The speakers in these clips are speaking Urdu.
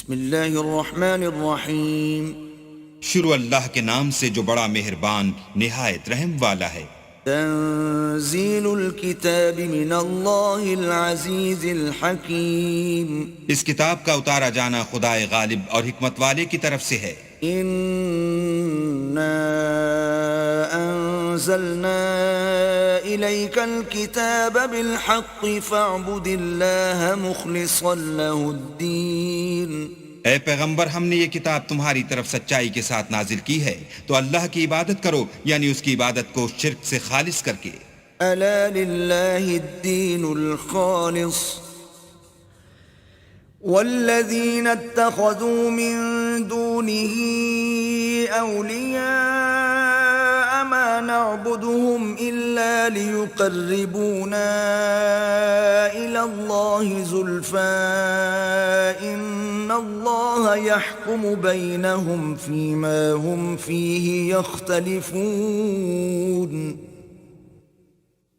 بسم اللہ الرحمن الرحیم شروع اللہ کے نام سے جو بڑا مہربان نہایت رحم والا ہے۔ تنزیل الکتاب من اللہ العزیز الحکیم اس کتاب کا اتارا جانا خدائے غالب اور حکمت والے کی طرف سے ہے۔ انا انزلنا الیک الکتاب بالحق فاعبد اللہ مخلصا له الدین۔ اے پیغمبر، ہم نے یہ کتاب تمہاری طرف سچائی کے ساتھ نازل کی ہے، تو اللہ کی عبادت کرو، یعنی اس کی عبادت کو شرک سے خالص کر کے۔ الا للہ الدین الخالص والذین اتخذوا من دونه اولیاء ما نعبدهم الا ليقربونا الى الله زلفى ان الله يحكم بينهم فيما هم فيه يختلفون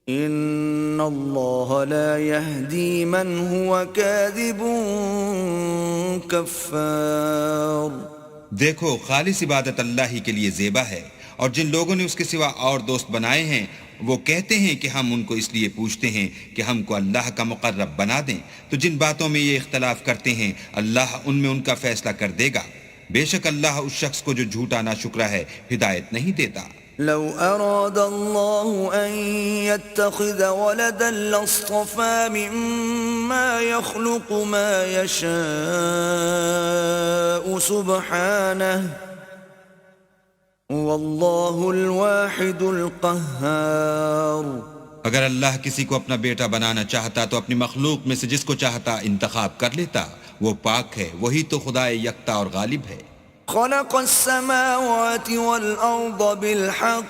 ان اللہ لا يهدي من هو كاذب کفار۔ دیکھو، خالص عبادت اللہ ہی کے لیے زیبا ہے، اور جن لوگوں نے اس کے سوا اور دوست بنائے ہیں وہ کہتے ہیں کہ ہم ان کو اس لیے پوچھتے ہیں کہ ہم کو اللہ کا مقرب بنا دیں، تو جن باتوں میں یہ اختلاف کرتے ہیں اللہ ان میں ان کا فیصلہ کر دے گا۔ بے شک اللہ اس شخص کو جو جھوٹا ناشکرا ہے ہدایت نہیں دیتا۔ لو اراد اللہ ان يتخذ ولدا لاصطفى مما يخلق ما يشاء سبحانه واللہ الواحد القہار۔ اگر اللہ کسی کو اپنا بیٹا بنانا چاہتا تو اپنی مخلوق میں سے جس کو چاہتا انتخاب کر لیتا، وہ پاک ہے، وہی تو خدائے یکتا اور غالب ہے۔ خلق السماوات والأرض بالحق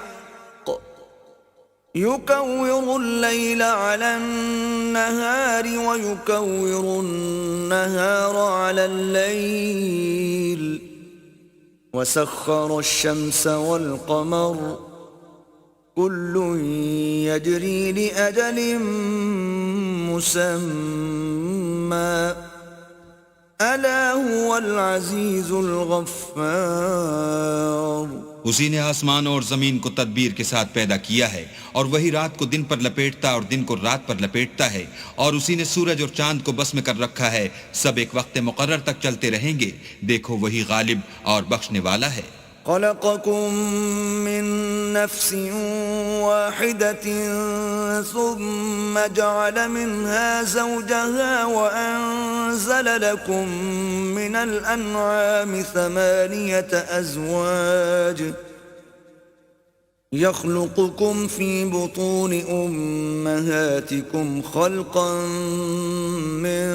يكور الليل على النهار ويكور النهار على الليل وسخر الشمس والقمر كل يجري لأجل مسمى الا هو العزیز الغفار۔ اسی نے آسمان اور زمین کو تدبیر کے ساتھ پیدا کیا ہے، اور وہی رات کو دن پر لپیٹتا اور دن کو رات پر لپیٹتا ہے، اور اسی نے سورج اور چاند کو بس میں کر رکھا ہے، سب ایک وقت مقرر تک چلتے رہیں گے۔ دیکھو، وہی غالب اور بخشنے والا ہے۔ خلقكم من نفس واحدة ثم جعل منها زوجها وأنزل لكم من الأنعام 8 أزواج يخلقكم في بطون أمهاتكم خلقا من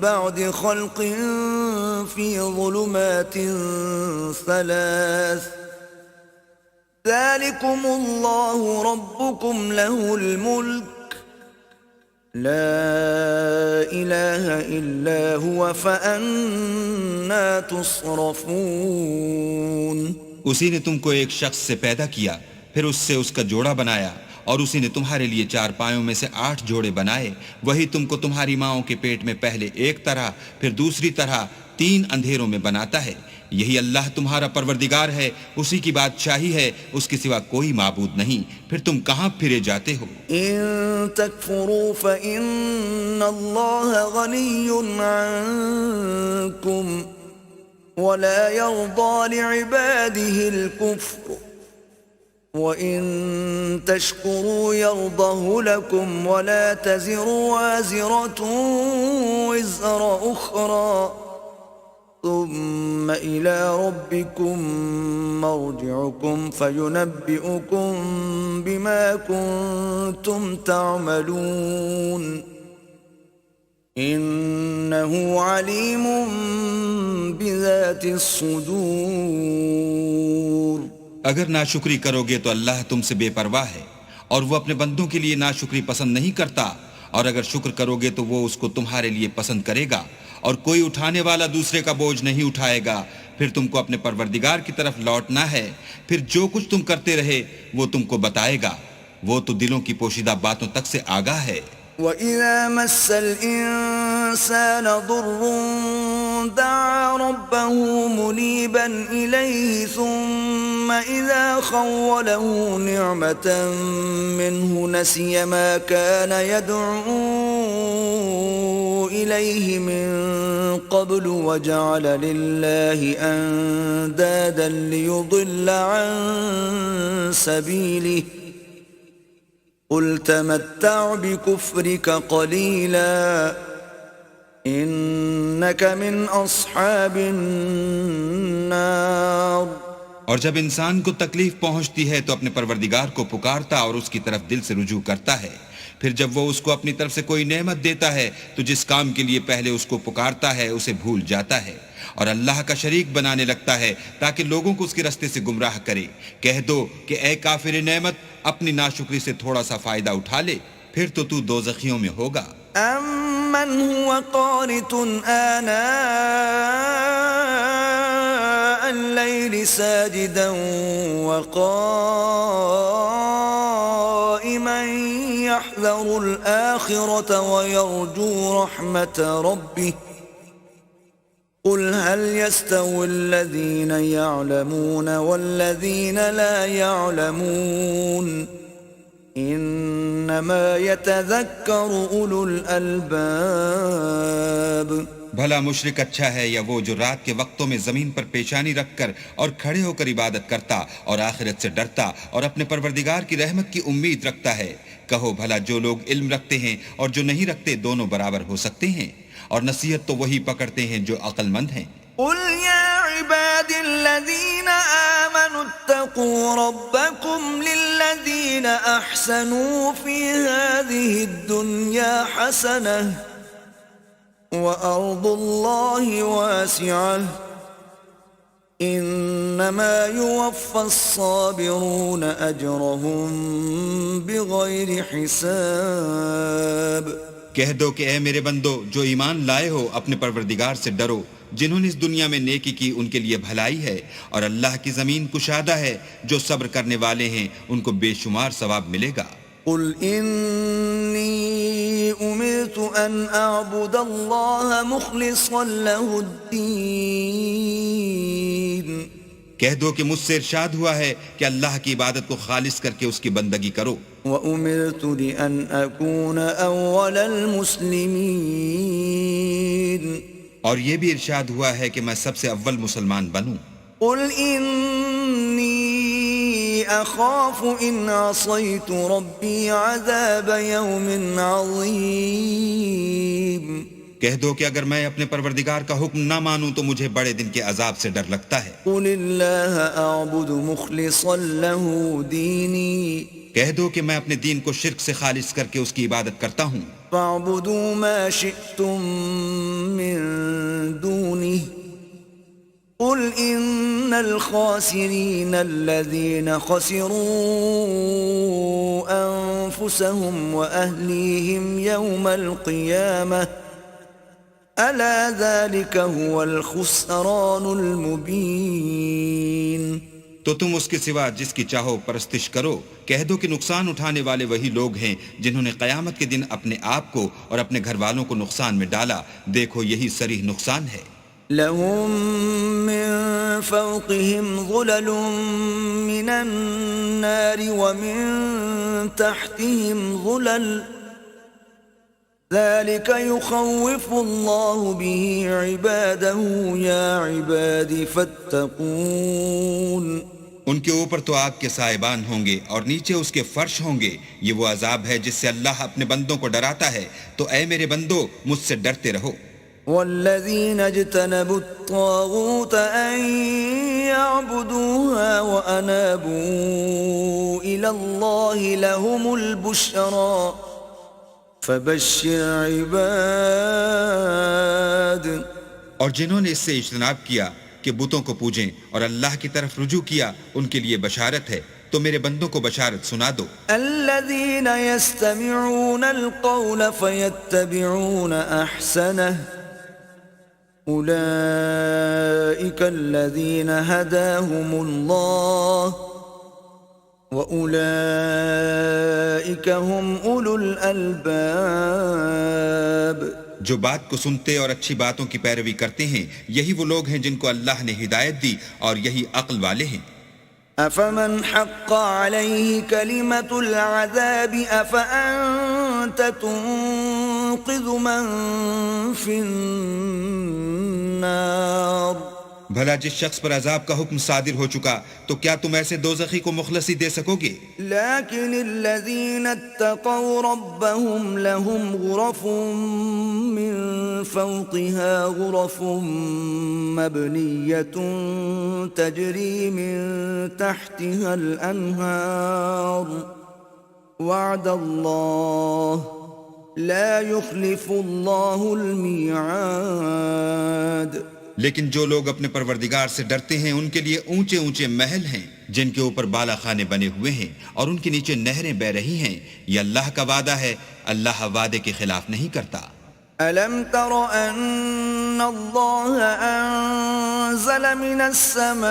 بعد خلق في ظلمات 3 ذلكم الله ربكم له الملك لا إله إلا هو فأنا تصرفون۔ اسی نے تم کو ایک شخص سے پیدا کیا، پھر اس سے اس کا جوڑا بنایا، اور اسی نے تمہارے لیے 4 پایوں میں سے 8 جوڑے بنائے۔ وہی تم کو تمہاری ماؤں کے پیٹ میں پہلے ایک طرح پھر دوسری طرح 3 اندھیروں میں بناتا ہے۔ یہی اللہ تمہارا پروردگار ہے، اسی کی بادشاہی ہے، اس کے سوا کوئی معبود نہیں، پھر تم کہاں پھرے جاتے ہو؟ ان تکفروا فإن اللہ غنی عنکم ولا يرضى لعباده الكفر وَإِن تَشْكُرُوا يَرْضَهُ لَكُمْ وَلَا تَزِرُ وَازِرَةٌ وِزْرَ أُخْرَى ثُمَّ إِلَى رَبِّكُمْ مَرْجِعُكُمْ فَيُنَبِّئُكُمْ بِمَا كُنْتُمْ تَعْمَلُونَ إِنَّهُ عَلِيمٌ بِذَاتِ الصُّدُورِ۔ اگر ناشکری کرو گے تو اللہ تم سے بے پرواہ ہے، اور وہ اپنے بندوں کے لیے ناشکری پسند نہیں کرتا، اور اگر شکر کرو گے تو وہ اس کو تمہارے لیے پسند کرے گا، اور کوئی اٹھانے والا دوسرے کا بوجھ نہیں اٹھائے گا۔ پھر تم کو اپنے پروردگار کی طرف لوٹنا ہے، پھر جو کچھ تم کرتے رہے وہ تم کو بتائے گا، وہ تو دلوں کی پوشیدہ باتوں تک سے آگاہ ہے۔ وَإِذَا مَسَّ الْإِنسَانَ ضُرٌّ دعا ربه منيبا إليه ثم إذا خوله نعمة منه نسي ما كان يدعو إليه من قبل وجعل لله أندادا ليضل عن سبيله قل تمتع بكفرك قليلا إنك من أصحاب النار. اور جب انسان کو تکلیف پہنچتی ہے تو اپنے پروردگار کو پکارتا اور اس کی طرف دل سے رجوع کرتا ہے. پھر جب وہ اس کو اپنی طرف سے کوئی نعمت دیتا ہے تو جس کام کے لیے پہلے اس کو پکارتا ہے اسے بھول جاتا ہے اور اللہ کا شریک بنانے لگتا ہے تاکہ لوگوں کو اس کے راستے سے گمراہ کرے. کہہ دو کہ اے کافر نعمت اپنی ناشکری سے تھوڑا سا فائدہ اٹھا لے پھر تو دوزخیوں میں ہوگا. أَمَّنْ هُوَ قَانِتٌ آنَاءَ اللَّيْلِ سَاجِدًا وَقَائِمًا يَحْذَرُ الْآخِرَةَ وَيَرْجُو رَحْمَةَ رَبِّهِ قُلْ هَلْ يَسْتَوِي الَّذِينَ يَعْلَمُونَ وَالَّذِينَ لَا يَعْلَمُونَ انما يتذكر اولو الالباب. بھلا مشرک اچھا ہے یا وہ جو رات کے وقتوں میں زمین پر پیشانی رکھ کر اور کھڑے ہو کر عبادت کرتا اور آخرت سے ڈرتا اور اپنے پروردگار کی رحمت کی امید رکھتا ہے. کہو بھلا جو لوگ علم رکھتے ہیں اور جو نہیں رکھتے دونوں برابر ہو سکتے ہیں اور نصیحت تو وہی پکڑتے ہیں جو عقل مند ہیں. قل يا عباد الذين آمنوا اتقوا ربكم للذين أحسنوا في هذه الدنيا حسنة وأرض الله واسعة إنما يوفى الصابرون أجرهم بغير حساب. کہہ دو کہ اے میرے بندو جو ایمان لائے ہو اپنے پروردگار سے ڈرو. جنہوں نے اس دنیا میں نیکی کی ان کے لیے بھلائی ہے اور اللہ کی زمین کشادہ ہے. جو صبر کرنے والے ہیں ان کو بے شمار ثواب ملے گا. قل إني أمرت أن أعبد الله مخلصا له الدين. کہہ دو کہ مجھ سے ارشاد ہوا ہے کہ اللہ کی عبادت کو خالص کر کے اس کی بندگی کرو. وَأُمِرْتُ لِأَنْ أَكُونَ أَوَّلَ الْمُسْلِمِينَ. اور یہ بھی ارشاد ہوا ہے کہ میں سب سے اول مسلمان بنوں. قُلْ إِنِّي أَخَافُ إِنْ عَصَيْتُ رَبِّي عَذَابَ يَوْمٍ عَظِيمٍ. کہہ دو کہ اگر میں اپنے پروردگار کا حکم نہ مانوں تو مجھے بڑے دن کے عذاب سے ڈر لگتا ہے. قُلِ اللَّهَ أَعْبُدُ مُخْلِصًا لَهُ دِينِي. کہہ دو کہ میں اپنے دین کو شرک سے خالص کر کے اس کی عبادت کرتا ہوں. فَاعْبُدُوا مَا شِئْتُم مِّن دُونِهِ قُلْ إِنَّ الْخَاسِرِينَ الَّذِينَ خَسِرُوا أَنفُسَهُمْ وَأَهْلِيهِمْ يَوْمَ الْقِيَامَةِ أَلَا ذَلِكَ هُوَ الْخُسْرَانُ الْمُبِينُ. تو تم اس کے سوا جس کی چاہو پرستش کرو. کہہ دو کہ نقصان اٹھانے والے وہی لوگ ہیں جنہوں نے قیامت کے دن اپنے آپ کو اور اپنے گھر والوں کو نقصان میں ڈالا. دیکھو یہی صریح نقصان ہے. لهم من فوقهم ظلل من النار ومن تحتهم ظلل ذلك يخوف الله به عباده يا عباد فاتقون. ان کے اوپر تو آگ کے سائبان ہوں گے اور نیچے اس کے فرش ہوں گے. یہ وہ عذاب ہے جس سے اللہ اپنے بندوں کو ڈراتا ہے. تو اے میرے بندو مجھ سے ڈرتے رہو. والذين اجتنبوا الطاغوت أن يعبدوها وأنابوا إلى الله لهم البشرى فبشر عباد. اور جنہوں نے اس سے اجتناب کیا کہ بتوں کو پوجیں اور اللہ کی طرف رجوع کیا ان کے لیے بشارت ہے. تو میرے بندوں کو بشارت سنا دو. الذين يستمعون القول فيتبعون أحسنه أولئك الذين هداهم الله وأولئك هم أولو الألباب. جو بات کو سنتے اور اچھی باتوں کی پیروی کرتے ہیں یہی وہ لوگ ہیں جن کو اللہ نے ہدایت دی اور یہی عقل والے ہیں۔ أفمن حق عليه كلمة العذاب أفأنت تنقذ من في النار بھلا جس شخص پر عذاب کا حکم صادر ہو چکا تو کیا تم ایسے دوزخی کو مخلصی دے سکو گے؟ لكن الذين اتقوا ربهم لهم غرف من فوقها غرف مبنية تجري من تحتها الأنهار وعد الله لا يخلف الله الميعاد۔ لیکن جو لوگ اپنے پروردگار سے ڈرتے ہیں ان کے لیے اونچے اونچے محل ہیں جن کے اوپر بالا خانے بنے ہوئے ہیں اور ان کے نیچے نہریں بہ رہی ہیں۔ یہ اللہ کا وعدہ ہے، اللہ وعدے کے خلاف نہیں کرتا۔ أَلَمْ تَرَ أَنَّ اللَّهَ أَنزَلَ مِنَ السَّمَاءِ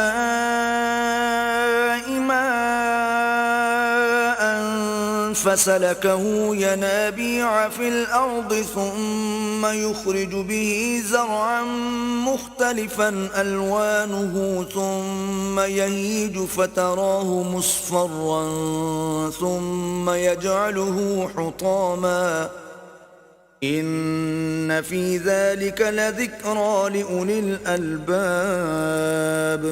مَاءً فَسَلَكَهُ يَنَابِيعَ فِي الْأَرْضِ ثُمَّ يُخْرِجُ بِهِ زَرْعًا مُخْتَلِفًا أَلْوَانُهُ ثُمَّ يَهِيجُ فَتَرَاهُ مُصْفَرًّا ثُمَّ يَجْعَلُهُ حُطَامًا إِنَّ فِي ذَلِكَ لَذِكْرَى لِأُولِي الْأَلْبَابِ۔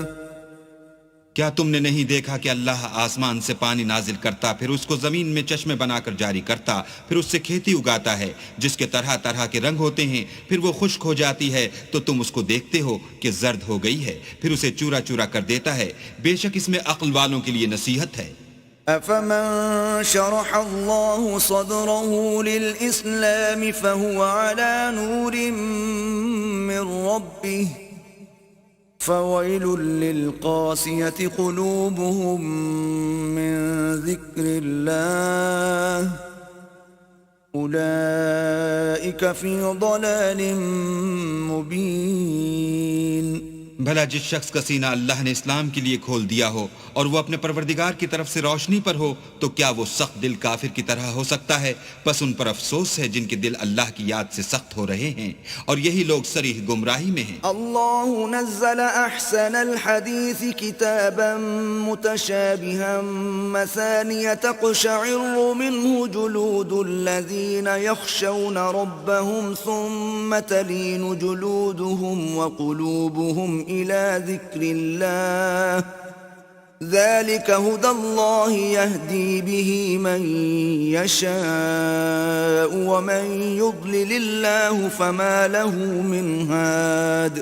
کیا تم نے نہیں دیکھا کہ اللہ آسمان سے پانی نازل کرتا، پھر اس کو زمین میں چشمے بنا کر جاری کرتا، پھر اس سے کھیتی اگاتا ہے جس کے طرح طرح کے رنگ ہوتے ہیں، پھر وہ خشک ہو جاتی ہے تو تم اس کو دیکھتے ہو کہ زرد ہو گئی ہے، پھر اسے چورا چورا کر دیتا ہے۔ بے شک اس میں عقل والوں کے لیے نصیحت ہے۔ أَفَمَن شَرَحَ اللَّهُ صَدْرَهُ لِلْإِسْلَامِ فَهُوَ عَلَى نُورٍ مِّن رَّبِّهِ فَوَيْلٌ لِّلْقَاسِيَةِ قُلُوبُهُم مِّن ذِكْرِ اللَّهِ أُولَئِكَ فِي ضَلَالٍ مُّبِينٍ۔ بھلا جس شخص کا سینہ اللہ نے اسلام کے لیے کھول دیا ہو اور وہ اپنے پروردگار کی طرف سے روشنی پر ہو تو کیا وہ سخت دل کافر کی طرح ہو سکتا ہے؟ پس ان پر افسوس ہے جن کے دل اللہ کی یاد سے سخت ہو رہے ہیں اور یہی لوگ صریح گمراہی میں ہیں۔ اللہ نزل احسن الحدیث کتابا متشابها مثانیہ تقشعر منه جلود الذین یخشون ربهم ثم تلین جلودهم وقلوبهم إلى ذكر الله ذلك هدى الله يهدي به من يشاء ومن يضلل الله فما له من هاد۔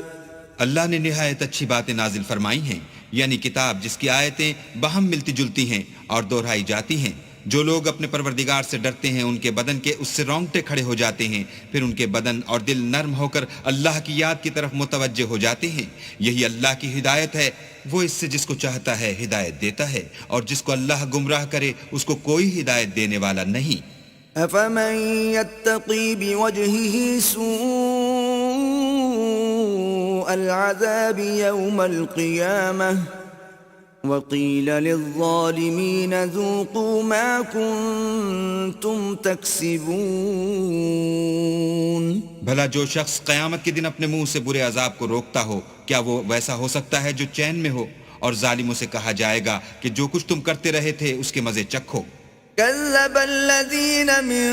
اللہ نے نہایت اچھی باتیں نازل فرمائی ہیں، یعنی کتاب جس کی آیتیں باہم ملتی جلتی ہیں اور دہرائی جاتی ہیں۔ جو لوگ اپنے پروردگار سے ڈرتے ہیں ان کے بدن کے اس سے رونگٹے کھڑے ہو جاتے ہیں، پھر ان کے بدن اور دل نرم ہو کر اللہ کی یاد کی طرف متوجہ ہو جاتے ہیں۔ یہی اللہ کی ہدایت ہے، وہ اس سے جس کو چاہتا ہے ہدایت دیتا ہے، اور جس کو اللہ گمراہ کرے اس کو کوئی ہدایت دینے والا نہیں۔ أفمن يتقي بوجهه سوء العذاب يوم القيامة وقيل للظالمين ذوقوا ما كنتم تكسبون۔ بھلا جو شخص قیامت کے دن اپنے منہ سے برے عذاب کو روکتا ہو کیا وہ ویسا ہو سکتا ہے جو چین میں ہو؟ اور ظالموں سے کہا جائے گا کہ جو کچھ تم کرتے رہے تھے اس کے مزے چکھو۔ كذب الذين من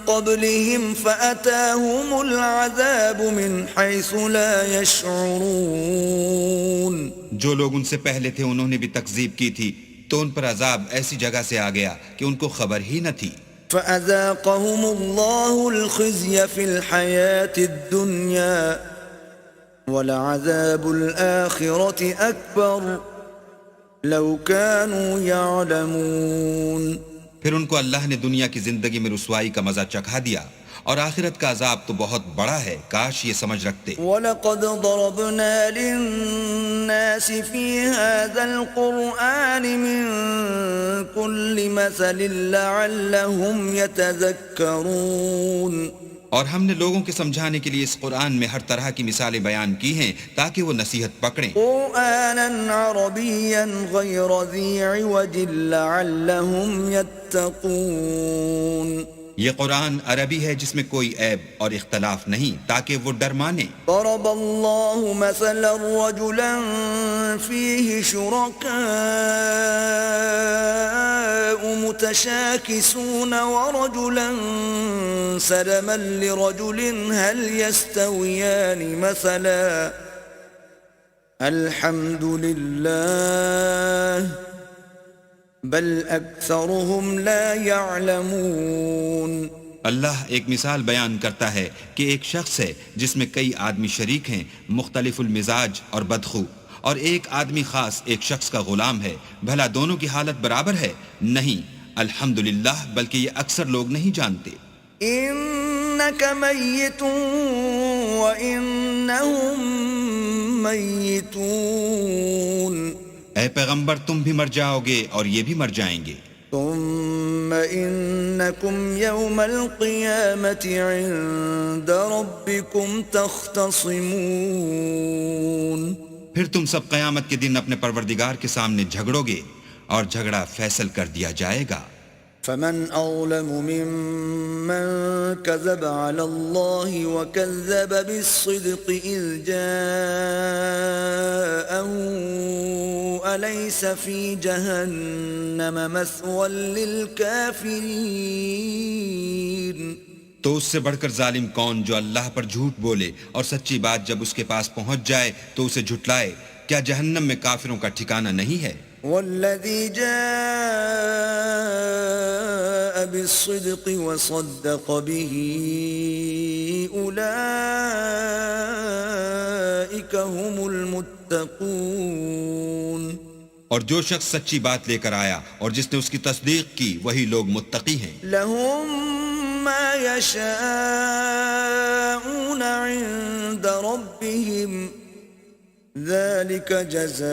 قبلهم فأتاهم العذاب من حيث لا يشعرون۔ جو لوگ ان سے پہلے تھے انہوں نے بھی تکذیب کی تھی تو ان پر عذاب ایسی جگہ سے آ گیا کہ ان کو خبر ہی نہ تھی۔ فأذاقهم الله الخزي في الحياة الدنيا ولعذاب الآخرة أكبر لو كانوا يعلمون۔ پھر ان کو اللہ نے دنیا کی زندگی میں رسوائی کا مزہ چکھا دیا اور آخرت کا عذاب تو بہت بڑا ہے، کاش یہ سمجھ رکھتے۔ وَلَقَدْ ضَرَبْنَا لِلنَّاسِ فِي هَذَا الْقُرْآنِ مِنْ كُلِّ مَثَلٍ لَعَلَّهُمْ يَتَذَكَّرُونَ۔ اور ہم نے لوگوں کے سمجھانے کے لیے اس قرآن میں ہر طرح کی مثالیں بیان کی ہیں تاکہ وہ نصیحت پکڑیں۔ قرآناً عربیاً غیر ذی عوج لعلہم یتقون۔ یہ قرآن عربی ہے جس میں کوئی عیب اور اختلاف نہیں تاکہ وہ ڈر مانے۔ ضرب الله مثلا رجلا فيه شركاء متشاكسون ورجلا سلما لرجل هل يستويان مثلا الحمد لله بل اکثرهم لا يعلمون۔ اللہ ایک مثال بیان کرتا ہے کہ ایک شخص ہے جس میں کئی آدمی شریک ہیں مختلف المزاج اور بدخو، اور ایک آدمی خاص ایک شخص کا غلام ہے، بھلا دونوں کی حالت برابر ہے؟ نہیں، الحمدللہ، بلکہ یہ اکثر لوگ نہیں جانتے۔ انک میت وانہم میتون، اے پیغمبر تم بھی مر جاؤ گے اور یہ بھی مر جائیں گے۔ ثم انکم یوم القیامت عند ربکم تختصمون، پھر تم سب قیامت کے دن اپنے پروردگار کے سامنے جھگڑو گے اور جھگڑا فیصل کر دیا جائے گا۔ فمن اظلم ممن كذب على الله وكذب بالصدق اذ جاءه اليس في جهنم مثوى للكافرين۔ تو اس سے بڑھ کر ظالم کون جو اللہ پر جھوٹ بولے اور سچی بات جب اس کے پاس پہنچ جائے تو اسے جھٹلائے؟ کیا جہنم میں کافروں کا ٹھکانہ نہیں ہے؟ والذی جاء بالصدق وصدق به اولئک هم المتقون، اور جو شخص سچی بات لے کر آیا اور جس نے اس کی تصدیق کی وہی لوگ متقی ہیں۔ لهم ما يشاءون عند ربهم ذلك جزاء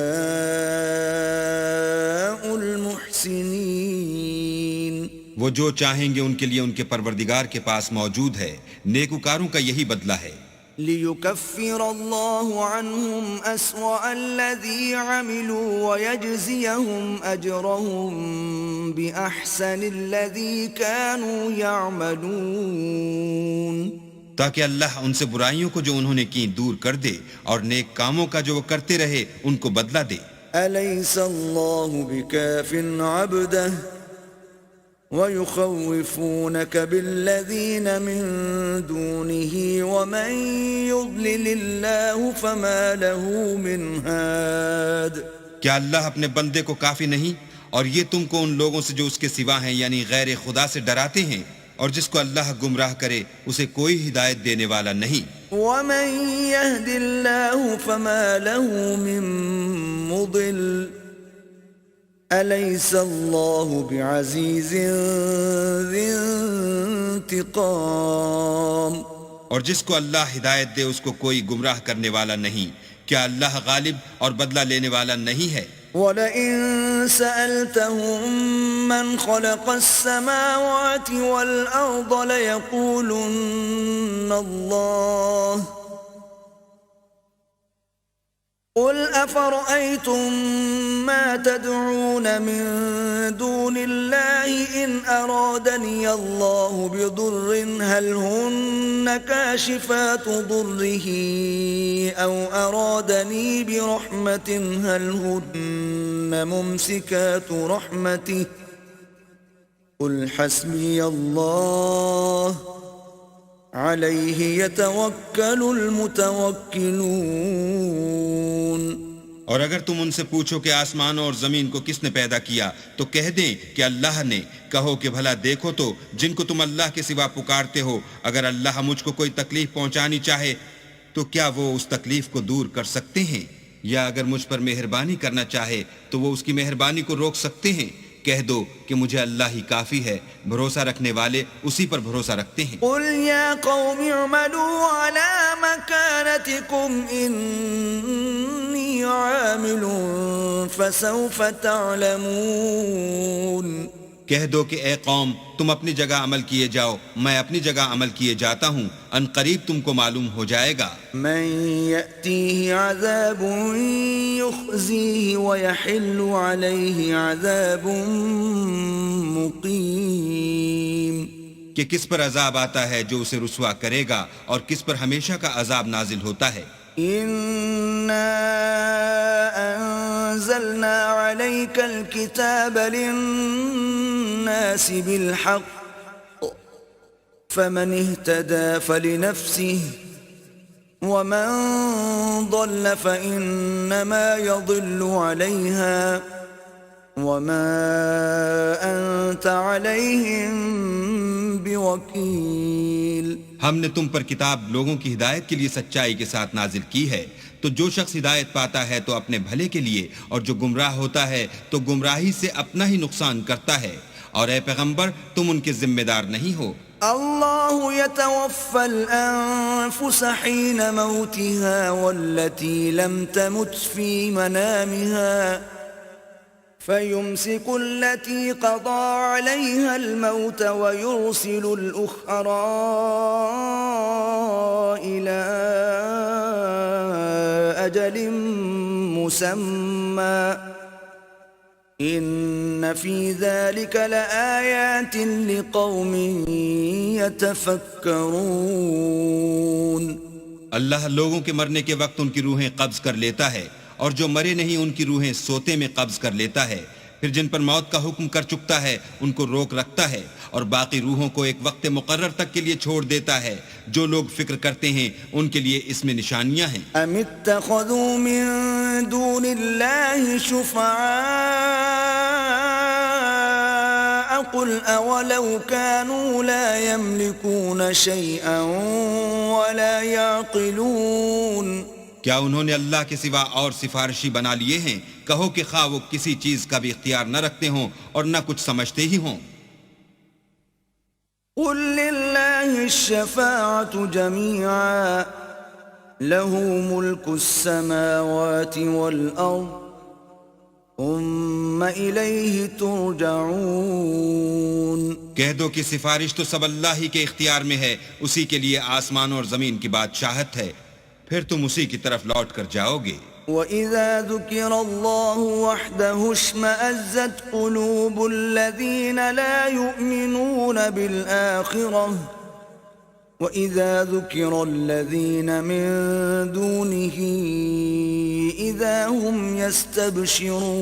المحسنین، وہ جو چاہیں گے ان کے لیے ان کے پروردگار کے پاس موجود ہے، نیکوکاروں کا یہی بدلہ ہے۔ لِيُكَفِّرَ اللَّهُ عَنْهُمْ أَسْوَأَ الَّذِي عَمِلُوا وَيَجْزِيَهُمْ أَجْرَهُمْ بِأَحْسَنِ الَّذِي كَانُوا يَعْمَلُونَ، تاکہ اللہ ان سے برائیوں کو جو انہوں نے کی دور کر دے اور نیک کاموں کا جو وہ کرتے رہے ان کو بدلہ دے۔ أَلَيْسَ اللَّهُ بِكَافٍ عَبْدَهُ وَيُخَوِّفُونَكَ بِالَّذِينَ مِن دُونِهِ وَمَن يُضْلِلِ اللَّهُ فَمَا لَهُ مِنْ هَادٍ۔ کیا اللہ اپنے بندے کو کافی نہیں اور یہ تم کو ان لوگوں سے جو اس کے سوا ہیں یعنی غیر خدا سے ڈراتے ہیں، اور جس کو اللہ گمراہ کرے اسے کوئی ہدایت دینے والا نہیں۔ وَمَن يَهْدِ اللَّهُ فَمَا لَهُ مِن مُضِلٍّ أَلَيْسَ اللَّهُ بِعَزِيزٍ ذِي انتقام، اور جس کو اللہ ہدایت دے اس کو کوئی گمراہ کرنے والا نہیں۔ کیا اللہ غالب اور بدلہ لینے والا نہیں ہے؟ وَلَئِن سَأَلْتَهُم مَّنْ خَلَقَ السَّمَاوَاتِ وَالْأَرْضَ لَيَقُولُنَّ اللَّهُ قُلْ أَفَرَأَيْتُم مَّا تَدْعُونَ مِن دُونِ اللَّهِ إِنْ أَرَادَنِيَ اللَّهُ بِضُرٍّ هَلْ هُنَّ كَاشِفَاتُ ضُرِّهِ أَوْ أَرَادَنِي بِرَحْمَةٍ هَلْ هُنَّ مُمْسِكَاتُ رَحْمَتِهِ قُلْ حَسْبِيَ اللَّهُ عَلَيْهِ يَتَوَكَّلُ الْمُتَوَكِّلُونَ۔ اور اگر تم ان سے پوچھو کہ آسمانوں اور زمین کو کس نے پیدا کیا تو کہہ دیں کہ اللہ نے۔ کہو کہ بھلا دیکھو تو جن کو تم اللہ کے سوا پکارتے ہو، اگر اللہ مجھ کو کوئی تکلیف پہنچانی چاہے تو کیا وہ اس تکلیف کو دور کر سکتے ہیں؟ یا اگر مجھ پر مہربانی کرنا چاہے تو وہ اس کی مہربانی کو روک سکتے ہیں؟ کہہ دو کہ مجھے اللہ ہی کافی ہے، بھروسہ رکھنے والے اسی پر بھروسہ رکھتے ہیں۔ قُلْ يَا قَوْمِ اعْمَلُوا عَلَى مَكَانَتِكُمْ إِنِّي عَامِلٌ فَسَوْفَ تَعْلَمُونَ۔ کہہ دو کہ اے قوم تم اپنی جگہ عمل کیے جاؤ، میں اپنی جگہ عمل کیے جاتا ہوں، ان قریب تم کو معلوم ہو جائے گا۔ مَن يَأْتِيهِ عَذَابٌ يُخْزِيهِ وَيَحِلُّ عَلَيْهِ عَذَابٌ مُقِيمٌ۔ کہ کس پر عذاب آتا ہے جو اسے رسوا کرے گا اور کس پر ہمیشہ کا عذاب نازل ہوتا ہے. إنا أنزلنا عليك الكتاب للناس بالحق فمن اهتدى فلنفسه ومن ضل فإنما يضل عليها وما أنت عليهم بوكيل. ہم نے تم پر کتاب لوگوں کی ہدایت کے لیے سچائی کے ساتھ نازل کی ہے، تو جو شخص ہدایت پاتا ہے تو اپنے بھلے کے لیے، اور جو گمراہ ہوتا ہے تو گمراہی سے اپنا ہی نقصان کرتا ہے، اور اے پیغمبر تم ان کے ذمہ دار نہیں ہو. الله يتوفى الأنفس حين موتها والتي لم تمت في منامها فيمسك التي قضى عليها الموت ويرسل الأخرى إلى أجل مسمى إن في ذلك لآيات لقوم يتفكرون. اللہ لوگوں کے مرنے کے وقت ان کی روحیں قبض کر لیتا ہے، اور جو مرے نہیں ان کی روحیں سوتے میں قبض کر لیتا ہے، پھر جن پر موت کا حکم کر چکتا ہے ان کو روک رکھتا ہے، اور باقی روحوں کو ایک وقت مقرر تک کے لیے چھوڑ دیتا ہے. جو لوگ فکر کرتے ہیں ان کے لیے اس میں نشانیاں ہیں. ام اتخذوا من دون الله شفعاء قل اولو كانوا لا يملكون شيئا ولا يعقلون. کیا انہوں نے اللہ کے سوا اور سفارشی بنا لیے ہیں؟ کہو کہ خواہ وہ کسی چیز کا بھی اختیار نہ رکھتے ہوں اور نہ کچھ سمجھتے ہی ہوں. قل لله الشفاعة جميعا له ملك السماوات والأرض ثم إليه ترجعون. کہہ دو کہ سفارش تو سب اللہ ہی کے اختیار میں ہے، اسی کے لیے آسمان اور زمین کی بادشاہت ہے، پھر تم اسی کی طرف لوٹ کر جاؤ گے. وَإِذَا ذُكِرَ اللَّهُ وَحْدَهُ اشْمَأَزَّتْ قُلُوبُ الَّذِينَ لَا يُؤْمِنُونَ بِالْآخِرَةِ وَإِذَا ذُكِرَ الَّذِينَ مِن دُونِهِ إِذَا هُمْ يَسْتَبْشِرُونَ.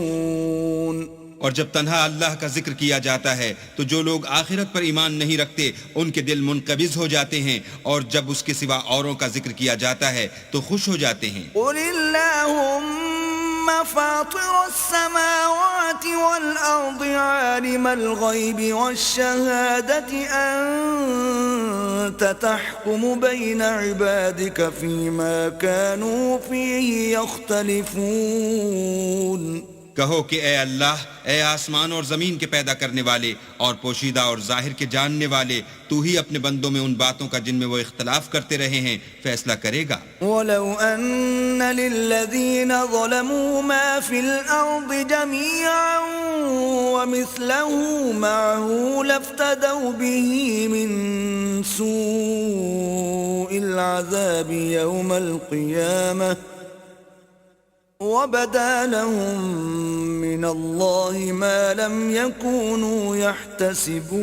اور جب تنہا اللہ کا ذکر کیا جاتا ہے تو جو لوگ آخرت پر ایمان نہیں رکھتے ان کے دل منقبض ہو جاتے ہیں، اور جب اس کے سوا اوروں کا ذکر کیا جاتا ہے تو خوش ہو جاتے ہیں. قُلِ اللَّهُمَّ فَاطِرَ السَّمَاوَاتِ وَالْأَرْضِ عَالِمَ الْغَيْبِ وَالشَّهَادَةِ أَنْتَ تَحْكُمُ بَيْنَ عِبَادِكَ فِيمَا كَانُوا فِيهِ يَخْتَلِفُونَ. کہو کہ اے اللہ، اے آسمان اور زمین کے پیدا کرنے والے اور پوشیدہ اور ظاہر کے جاننے والے، تو ہی اپنے بندوں میں ان باتوں کا جن میں وہ اختلاف کرتے رہے ہیں فیصلہ کرے گا. وَلَوْ أَنَّ لِلَّذِينَ ظَلَمُوا مَا فِي الْأَرْضِ جَمِيعًا وَمِثْلَهُ مَعَهُ لَافْتَدَوْا بِهِ مِنْ سُوءِ الْعَذَابِ يَوْمَ الْقِيَامَةِ وَبَدَا لَهُم مِّنَ اللَّهِ مَا لَمْ يَكُونُوا يَحْتَسِبُونَ.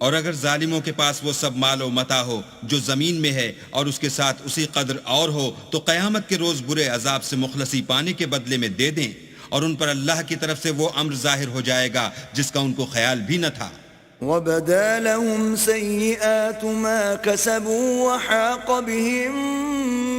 اور اگر ظالموں کے پاس وہ سب مال و متاع ہو جو زمین میں ہے اور اس کے ساتھ اسی قدر اور ہو تو قیامت کے روز برے عذاب سے مخلصی پانے کے بدلے میں دے دیں، اور ان پر اللہ کی طرف سے وہ امر ظاہر ہو جائے گا جس کا ان کو خیال بھی نہ تھا. وَبَدَا لَهُمْ سَيِّئَاتُ مَا كَسَبُوا وَحَاقَ بِهِم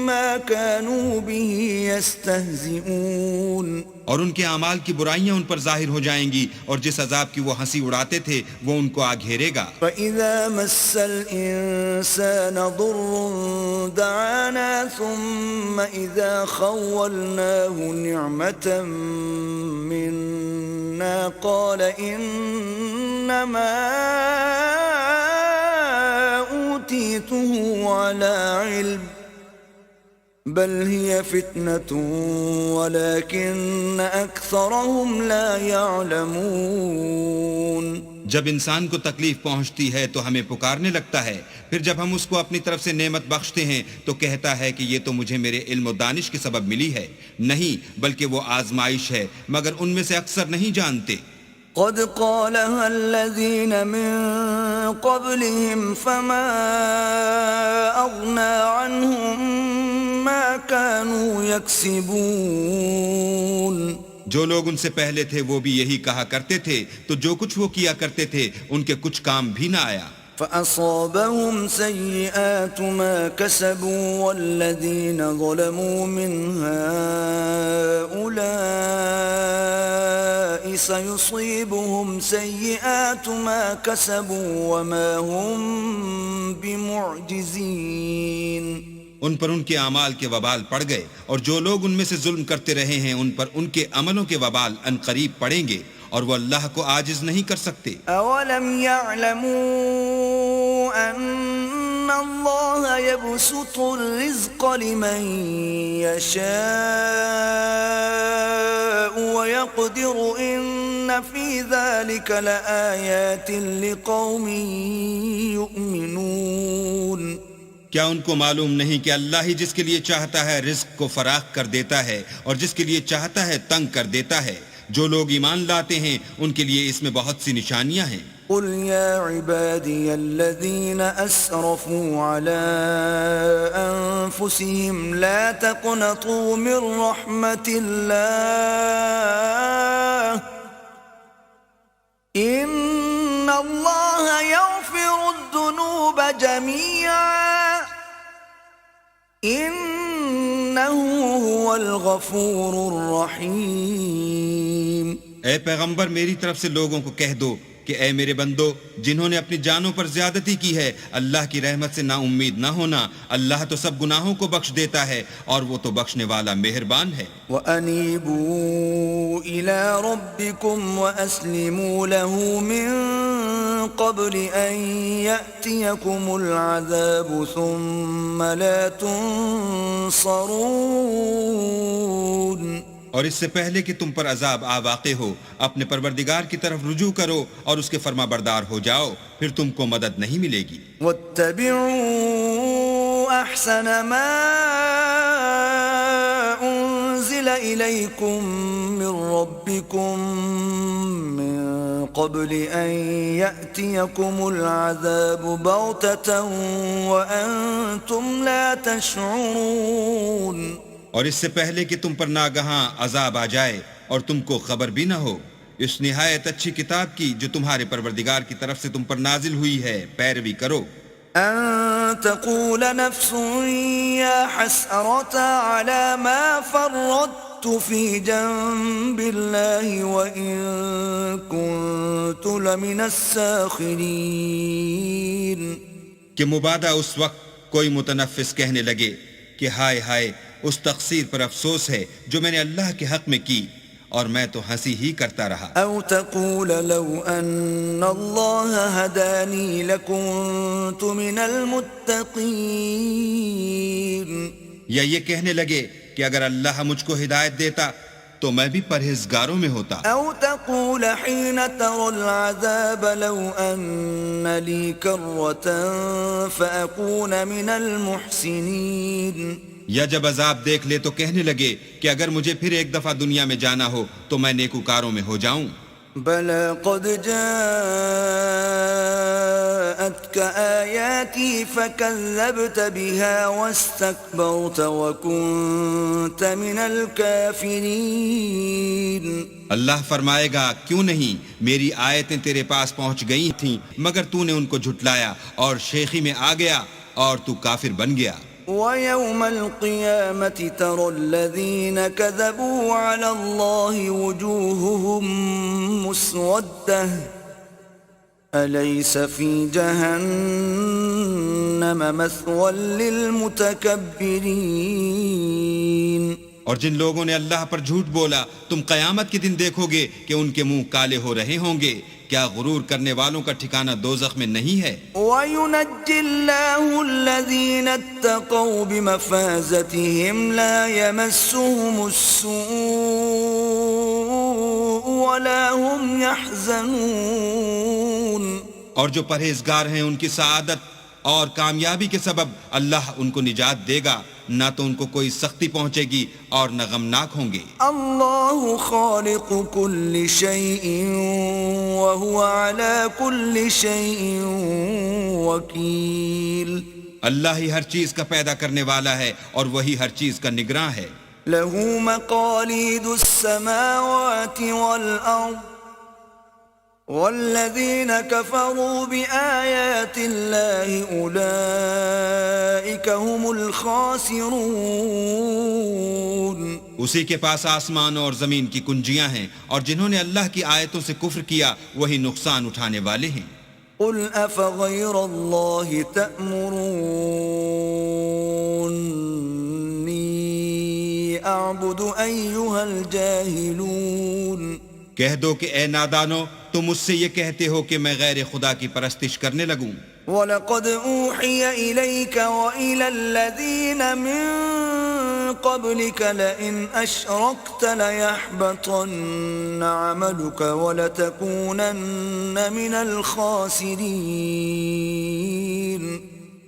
مَّا كَانُوا بِهِ يَسْتَهْزِئُونَ. اور ان کے اعمال کی برائیاں ان پر ظاہر ہو جائیں گی، اور جس عذاب کی وہ ہنسی اڑاتے تھے وہ ان کو آ گھیرے گا. فَإِذَا مَسَّ الْإِنسَانَ ضُرٌّ دَعَانَا ثُمَّ إِذَا خَوَّلْنَاهُ نِعْمَةً مِنَّا قَالَ إِنَّمَا أُوتِيتُهُ عَلَى عِلْمٍ بل هي فتنة ولكن أكثرهم لا يعلمون. جب انسان کو تکلیف پہنچتی ہے تو ہمیں پکارنے لگتا ہے، پھر جب ہم اس کو اپنی طرف سے نعمت بخشتے ہیں تو کہتا ہے کہ یہ تو مجھے میرے علم و دانش کے سبب ملی ہے. نہیں، بلکہ وہ آزمائش ہے، مگر ان میں سے اکثر نہیں جانتے. قد قالها الذين من قبلهم فما أغنى عنهم ما كانوا يكسبون جو لوگ ان سے پہلے تھے وہ بھی یہی کہا کرتے تھے، تو جو کچھ وہ کیا کرتے تھے ان کے کچھ کام بھی نہ آیا۔ فأصابهم سيئات ما كسبوا والذين ظلموا من هؤلاء سيصيبهم سيئات ما كسبوا وما هم بمعجزين۔ ان پر ان کے اعمال کے وبال پڑ گئے، اور جو لوگ ان میں سے ظلم کرتے رہے ہیں ان پر ان کے عملوں کے وبال ان قریب پڑیں گے، اور وہ اللہ کو عاجز نہیں کر سکتے۔ اولم يعلموا ان اللہ يبسط الرزق لمن يشاء ويقدر ان في ذلك لآیات لقوم يؤمنون۔ کیا ان کو معلوم نہیں کہ اللہ ہی جس کے لیے چاہتا ہے رزق کو فراخ کر دیتا ہے اور جس کے لیے چاہتا ہے تنگ کر دیتا ہے؟ جو لوگ ایمان لاتے ہیں ان کے لیے اس میں بہت سی نشانیاں ہیں۔ قل يا عبادي الذين أسرفوا على أنفسهم لا تقنطوا من رحمة الله إن الله يغفر الذنوب جميعا إنه هو الغفور الرحيم۔ اے پیغمبر میری طرف سے لوگوں کو کہہ دو کہ اے میرے بندو، جنہوں نے اپنی جانوں پر زیادتی کی ہے اللہ کی رحمت سے نا امید نہ ہونا، اللہ تو سب گناہوں کو بخش دیتا ہے اور وہ تو بخشنے والا مہربان ہے۔ وَأَنِيبُوا إِلَىٰ رَبِّكُمْ وَأَسْلِمُوا لَهُ مِن قَبْلِ أَن يَأْتِيَكُمُ الْعَذَابُ ثُمَّ لَا تُنصَرُونَ۔ اور اس سے پہلے کہ تم پر عذاب آ واقع ہو، اپنے پروردگار کی طرف رجوع کرو اور اس کے فرما بردار ہو جاؤ، پھر تم کو مدد نہیں ملے گی۔ وَاتَّبِعُوا أَحْسَنَ مَا أُنزِلَ إِلَيْكُم مِّن رَّبِّكُم مِّن قَبْلِ أَن يَأْتِيَكُمُ الْعَذَابُ بَغْتَةً وَأَنتُمْ لَا تَشْعُرُونَ۔ اور اس سے پہلے کہ تم پر ناگہاں عذاب آ جائے اور تم کو خبر بھی نہ ہو، اس نہایت اچھی کتاب کی جو تمہارے پروردگار کی طرف سے تم پر نازل ہوئی ہے پیروی کرو۔ ان تقول نفس یا حسرة على ما فرطت في جنب الله وإن كنت لمن الساخرين۔ کہ مبادہ اس وقت کوئی متنفس کہنے لگے کہ ہائے ہائے، اس تقصیر پر افسوس ہے جو میں نے اللہ کے حق میں کی، اور میں تو ہنسی ہی کرتا رہا۔ او تقول لو ان اللہ ہدانی لکنت من المتقین۔ یا یہ کہنے لگے کہ اگر اللہ مجھ کو ہدایت دیتا تو میں بھی پرہیزگاروں میں ہوتا۔ او تقول حين ترى العذاب لو ان لي كرة فأكون من المحسنين۔ یا جب عذاب دیکھ لے تو کہنے لگے کہ اگر مجھے پھر ایک دفعہ دنیا میں جانا ہو تو میں نیکوکاروں میں ہو جاؤں۔ بلى قد جاءتك آياتي فكذبت بها واستكبرت وكنت من الكافرين۔ اللہ فرمائے گا کیوں نہیں، میری آیتیں تیرے پاس پہنچ گئی تھیں مگر تو نے ان کو جھٹلایا اور شیخی میں آ گیا اور تو کافر بن گیا۔ وَيَوْمَ الْقِيَامَةِ تَرَى الَّذِينَ كَذَبُوا عَلَى اللَّهِ وُجُوهُهُمْ مُسْوَدَّةٌ أَلَيْسَ فِي جَهَنَّمَ مَثْوًى لِّلْمُتَكَبِّرِينَ۔ اور جن لوگوں نے اللہ پر جھوٹ بولا تم قیامت کے دن دیکھو گے کہ ان کے منہ کالے ہو رہے ہوں گے، کیا غرور کرنے والوں کا ٹھکانہ دوزخ میں نہیں ہے؟ وَيُنَجِّي اللَّهُ الَّذِينَ اتَّقَوْا بِمَفَازَتِهِمْ لَا يَمَسُّهُمُ السُّوءُ وَلَا هُمْ يَحْزَنُونَ۔ اور جو پرہیزگار ہیں ان کی سعادت اور کامیابی کے سبب اللہ ان کو نجات دے گا، نہ تو ان کو کوئی سختی پہنچے گی اور نہ غمناک ہوں گے۔ اللہ خالق كل شيء وهو على كل شيء وكيل۔ اللہ ہی ہر چیز کا پیدا کرنے والا ہے اور وہی ہر چیز کا نگراں ہے۔ له مقاليد السماوات والأرض والذين كفروا بآيات الله أولئك هم الخاسرون۔ اسی کے پاس آسمان اور زمین کی کنجیاں ہیں، اور جنہوں نے اللہ کی آیتوں سے کفر کیا وہی نقصان اٹھانے والے ہیں۔ قل أفغير الله تأمروني أعبد أيها الجاهلون۔ کہہ دو کہ اے نادانو، تم مجھ سے یہ کہتے ہو کہ میں غیر خدا کی پرستش کرنے لگوں۔ وَلَقَدْ أُوحِيَ إِلَيْكَ وَإِلَى الَّذِينَ مِن قَبْلِكَ لَئِنْ أَشْرَكْتَ لَيَحْبَطَنَّ عَمَلُكَ وَلَتَكُونَنَّ مِنَ الْخَاسِرِينَ۔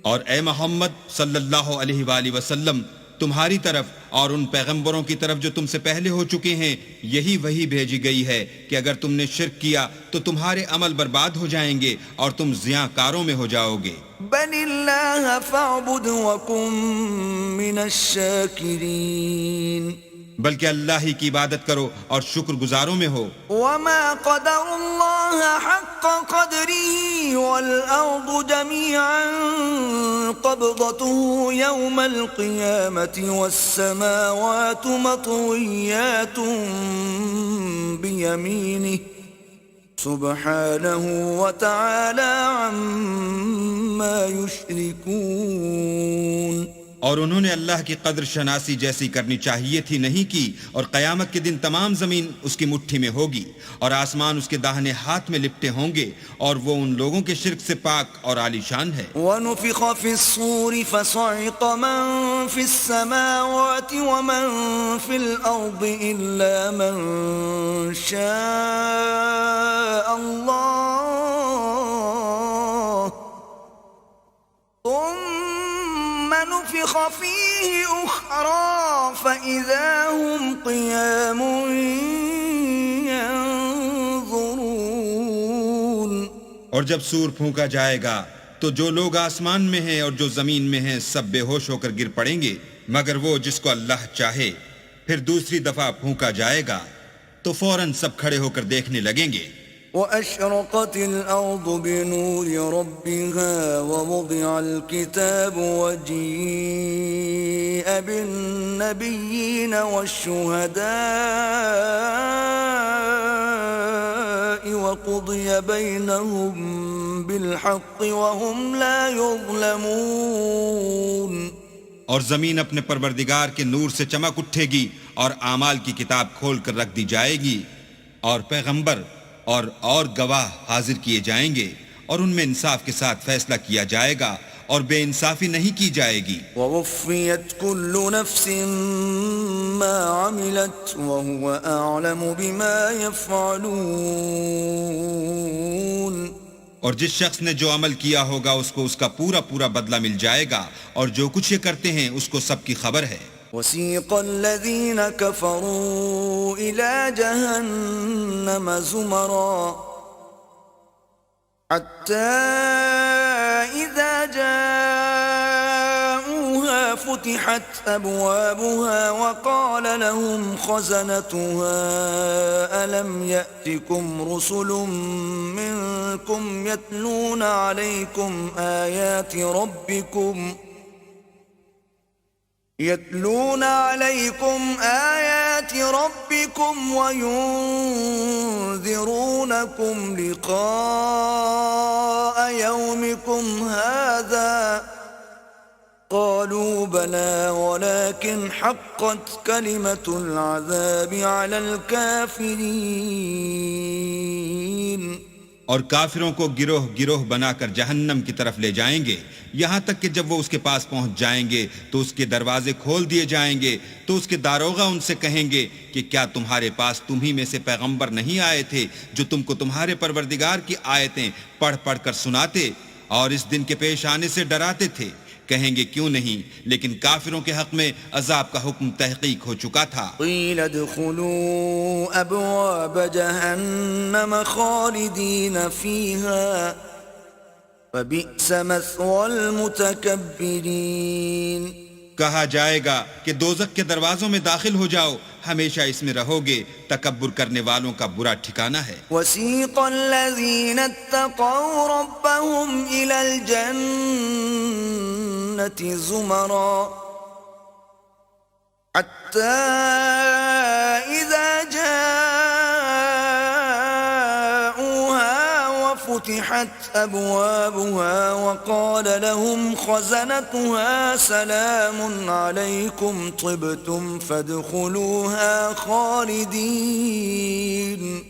اور اے محمد صلی اللہ علیہ وآلہ وسلم، تمہاری طرف اور ان پیغمبروں کی طرف جو تم سے پہلے ہو چکے ہیں یہی وہی بھیجی گئی ہے کہ اگر تم نے شرک کیا تو تمہارے عمل برباد ہو جائیں گے اور تم زیاں کاروں میں ہو جاؤ گے۔ بل اللہ فاعبد وکن من الشاکرین، بلکہ اللہ ہی کی عبادت کرو اور شکر گزاروں میں ہو۔ وما قدر اللہ حق قدره والارض جميعا قبضته يوم القيامة والسماوات مطويات بيمينه سبحانه وتعالى عما يشركون۔ اور انہوں نے اللہ کی قدر شناسی جیسی کرنی چاہیے تھی نہیں کی، اور قیامت کے دن تمام زمین اس کی مٹھی میں ہوگی اور آسمان اس کے داہنے ہاتھ میں لپٹے ہوں گے، اور وہ ان لوگوں کے شرک سے پاک اور عالی شان ہے۔ وَنُفِخَ فِي الصُّورِ فَصَعِقَ مَن فِي السَّمَاوَاتِ وَمَن فِي الْأَرْضِ إِلَّا مَن شَاءَ اللَّهُ ثُمَّ نُفِخَ فِيهِ أُخْرَى فَإِذَا هُمْ قِيَامٌ يَنظُرُونَ۔ اور جب سور پھونکا جائے گا تو جو لوگ آسمان میں ہیں اور جو زمین میں ہیں سب بے ہوش ہو کر گر پڑیں گے، مگر وہ جس کو اللہ چاہے۔ پھر دوسری دفعہ پھونکا جائے گا تو فوراً سب کھڑے ہو کر دیکھنے لگیں گے۔ وَأَشْرَقَتِ الْأَرْضُ بِنُورِ رَبِّهَا وَوُضِعَ الْكِتَابُ وَجِيءَ بِالنَّبِيِّينَ وَالشُّهَدَاءِ وَقُضِيَ بَيْنَهُم بِالْحَقِّ وَهُمْ لَا يُظْلَمُونَ۔ اور زمین اپنے پروردگار کے نور سے چمک اٹھے گی اور اعمال کی کتاب کھول کر رکھ دی جائے گی، اور پیغمبر اور گواہ حاضر کیے جائیں گے، اور ان میں انصاف کے ساتھ فیصلہ کیا جائے گا اور بے انصافی نہیں کی جائے گی۔ وَوُفِّيَتْ كُلُّ نَفْسٍ مَّا عَمِلَتْ وَهُوَ أَعْلَمُ بِمَا يَفْعَلُونَ۔ اور جس شخص نے جو عمل کیا ہوگا اس کو اس کا پورا پورا بدلہ مل جائے گا، اور جو کچھ یہ کرتے ہیں اس کو سب کی خبر ہے۔ وَسِيقَ الَّذِينَ كَفَرُوا إِلَى جَهَنَّمَ زُمَرًا حَتَّى إِذَا جَاءُوهَا فُتِحَتْ أَبْوَابُهَا وَقَالَ لَهُمْ خَزَنَتُهَا أَلَمْ يَأْتِكُمْ رُسُلٌ مِّنكُمْ يَتْلُونَ عَلَيْكُمْ آيَاتِ رَبِّكُمْ وَيُنذِرُونَكُمْ لِقَاءَ يَوْمِكُمْ هَذَا قَالُوا بَلَى وَلَكِنْ حَقَّتْ كَلِمَةُ الْعَذَابِ عَلَى الْكَافِرِينَ۔ اور کافروں کو گروہ گروہ بنا کر جہنم کی طرف لے جائیں گے، یہاں تک کہ جب وہ اس کے پاس پہنچ جائیں گے تو اس کے دروازے کھول دیے جائیں گے، تو اس کے داروغہ ان سے کہیں گے کہ کیا تمہارے پاس تمہی میں سے پیغمبر نہیں آئے تھے جو تم کو تمہارے پروردگار کی آیتیں پڑھ پڑھ کر سناتے؟ اور اس دن کے پیش آنے سے ڈراتے تھے. کہیں گے کیوں نہیں، لیکن کافروں کے حق میں عذاب کا حکم تحقیق ہو چکا تھا. قیل ادخلوا ابواب جہنم خالدین فیہا فبئس مثوى المتکبرین. کہا جائے گا کہ دوزخ کے دروازوں میں داخل ہو جاؤ، ہمیشہ اس میں رہو گے، تکبر کرنے والوں کا برا ٹھکانہ ہے. وسیق الذین اتقوا ربهم الى الجنة زمرا حتى اذا جاءوها وفتحت ابوابها وقال لهم خزنتها سلام عليكم طبتم فادخلوها خالدین.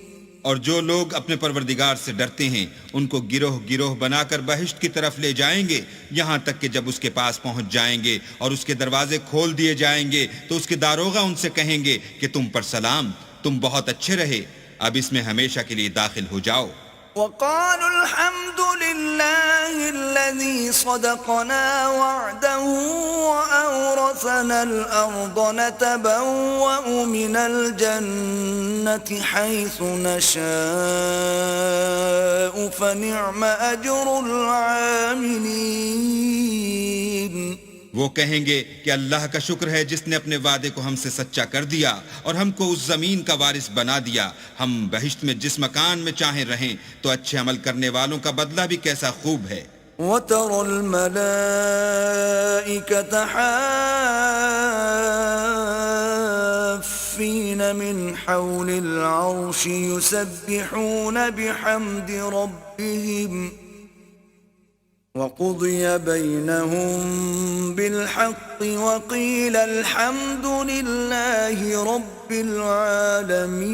اور جو لوگ اپنے پروردگار سے ڈرتے ہیں ان کو گروہ گروہ بنا کر بہشت کی طرف لے جائیں گے، یہاں تک کہ جب اس کے پاس پہنچ جائیں گے اور اس کے دروازے کھول دیے جائیں گے تو اس کے داروغہ ان سے کہیں گے کہ تم پر سلام، تم بہت اچھے رہے، اب اس میں ہمیشہ کے لیے داخل ہو جاؤ. وقالوا الحمد لله الذي صدقنا وعده وأورثنا الأرض نتبوأ من الجنة حيث نشاء فنعم أجر العاملين. وہ کہیں گے کہ اللہ کا شکر ہے جس نے اپنے وعدے کو ہم سے سچا کر دیا اور ہم کو اس زمین کا وارث بنا دیا. ہم بہشت میں جس مکان میں چاہیں رہیں، تو اچھے عمل کرنے والوں کا بدلہ بھی کیسا خوب ہے. وَتَرَى الْمَلَائِكَةَ حَافِّينَ مِنْ حَوْلِ الْعَرْشِ يُسَبِّحُونَ بِحَمْدِ رَبِّهِمْ وَقُضِيَ بَيْنَهُمْ بِالْحَقِّ وَقِيلَ الْحَمْدُ لِلَّهِ رَبِّ الْعَالَمِينَ.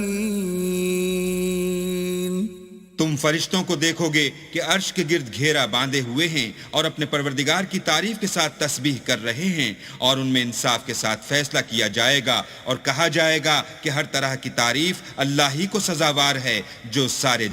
تم فرشتوں کو دیکھو گے کہ عرش کے گرد گھیرا باندھے ہوئے ہیں اور اپنے پروردگار کی تعریف کے ساتھ تسبیح کر رہے ہیں، اور ان میں انصاف کے ساتھ فیصلہ کیا جائے گا اور کہا جائے گا کہ ہر طرح کی تعریف اللہ ہی کو سزاوار ہے جو سارے